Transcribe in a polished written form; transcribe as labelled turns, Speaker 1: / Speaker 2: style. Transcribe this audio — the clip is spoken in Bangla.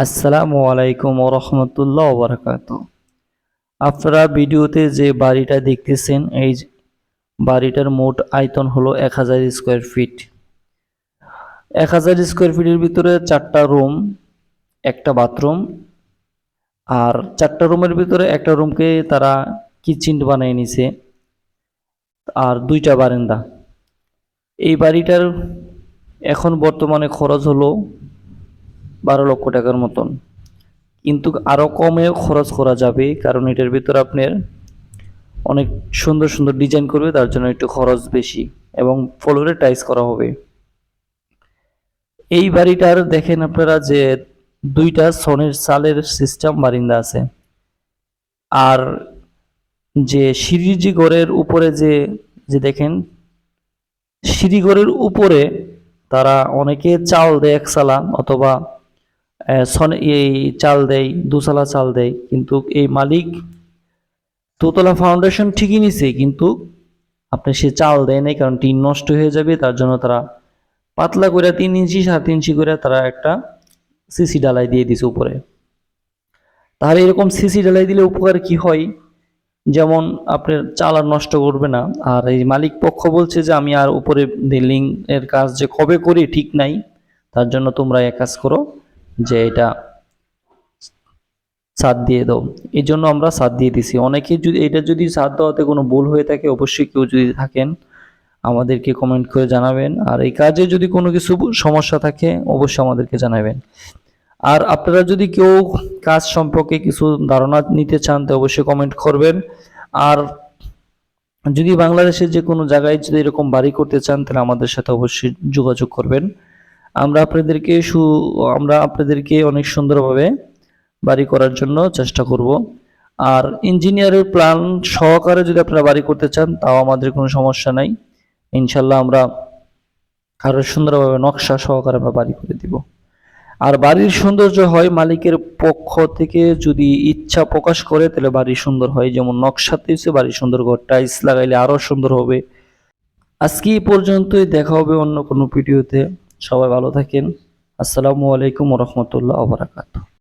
Speaker 1: আসসালামু আলাইকুম ওরহমতুল্লাহ ওবরাকাত। আপনারা ভিডিওতে যে বাড়িটা দেখতেছেন এই বাড়িটার মোট আয়তন হলো 1000 স্কোয়ার ফিট। 1000 স্কোয়ার ফিটের ভিতরে 4টা রুম, একটা বাথরুম, আর 4টা রুমের ভিতরে একটা রুমকে তারা কিচেন বানিয়ে নিছে, আর 2টা বারান্দা। এই বাড়িটার এখন বর্তমানে খরচ হলো 12 লক্ষ টাকার মতন, কিন্তু আরও কমে খরচ করা যাবে, কারণ এটার ভিতরে আপনার অনেক সুন্দর সুন্দর ডিজাইন করবে, তার জন্য একটু খরচ বেশি এবং ফ্লোরে টাইলস করা হবে। এই বাড়িটার দেখেন আপনারা যে 2টা সনের চালের সিস্টেম বারিন্দা আছে, আর যে সিঁড়ির যে ঘরের উপরে যে যে দেখেন সিঁড়ি ঘরের উপরে তারা অনেকে চাল দেয় একসালা, অথবা এই চাল দেয়, দুসালা চাল দেয়, কিন্তু এই মালিক দোতলা ফাউন্ডেশন ঠিকই নিছে, কিন্তু আপনি সে চাল দেয় নাই, কারণ টিন নষ্ট হয়ে যাবে। তার জন্য তারা পাতলা করে 3 ইঞ্চি 3.5 ইঞ্চি করে তারা একটা সিসি ডালাই দিয়ে দিছে উপরে। তাহলে এরকম সিসি ডালাই দিলে উপকার কি হয়, যেমন আপনার চাল আর নষ্ট করবে না। আর এই মালিক পক্ষ বলছে যে আমি আর উপরে বিল্ডিং এর কাজ যে কবে করি ঠিক নাই, তার জন্য তোমরা এক কাজ করো যে এটা ছাদ দিয়ে দাও। এই জন্য আমরা ছাদ দিয়ে দিছি। অনেকে যদি এটা যদি ছাদ দেওয়াতে কোনো ভুল হয়ে থাকে, অবশ্যই কেউ যদি থাকেন আমাদেরকে কমেন্ট করে জানাবেন। আর এই কাজে যদি কোনো কিছু সমস্যা থাকে অবশ্যই আমাদেরকে জানাবেন। আর আপনারা যদি কেউ কাজ সম্পর্কে কিছু ধারণা নিতে চান তো অবশ্যই কমেন্ট করবেন। আর যদি বাংলাদেশের যে কোনো জায়গায় যদি এরকম বাড়ি করতে চান তাহলে আমাদের সাথে অবশ্যই যোগাযোগ করবেন। আমরা আপনাদেরকে অনেক সুন্দরভাবে বাড়ি করার জন্য চেষ্টা করব। আর ইঞ্জিনিয়ারের প্ল্যান সহকারে যদি আপনারা বাড়ি করতে চান তাও আমাদের কোনো সমস্যা নাই, ইনশাল্লাহ আমরা আরো সুন্দরভাবে নকশা সহকারে আমরা বাড়ি করে দিব। আর বাড়ির সৌন্দর্য হয় মালিকের পক্ষ থেকে যদি ইচ্ছা প্রকাশ করে তাহলে বাড়ি সুন্দর হয়। যেমন নকশাতে হচ্ছে বাড়ি সুন্দর, ঘর টাইলস লাগাইলে আরো সুন্দর হবে। আজকে এই পর্যন্তই, দেখা হবে অন্য কোনো ভিডিওতে। সবাই ভালো থাকেন। আসসালামু আলাইকুম ওয়া রাহমাতুল্লাহি ওয়া বারাকাতুহু।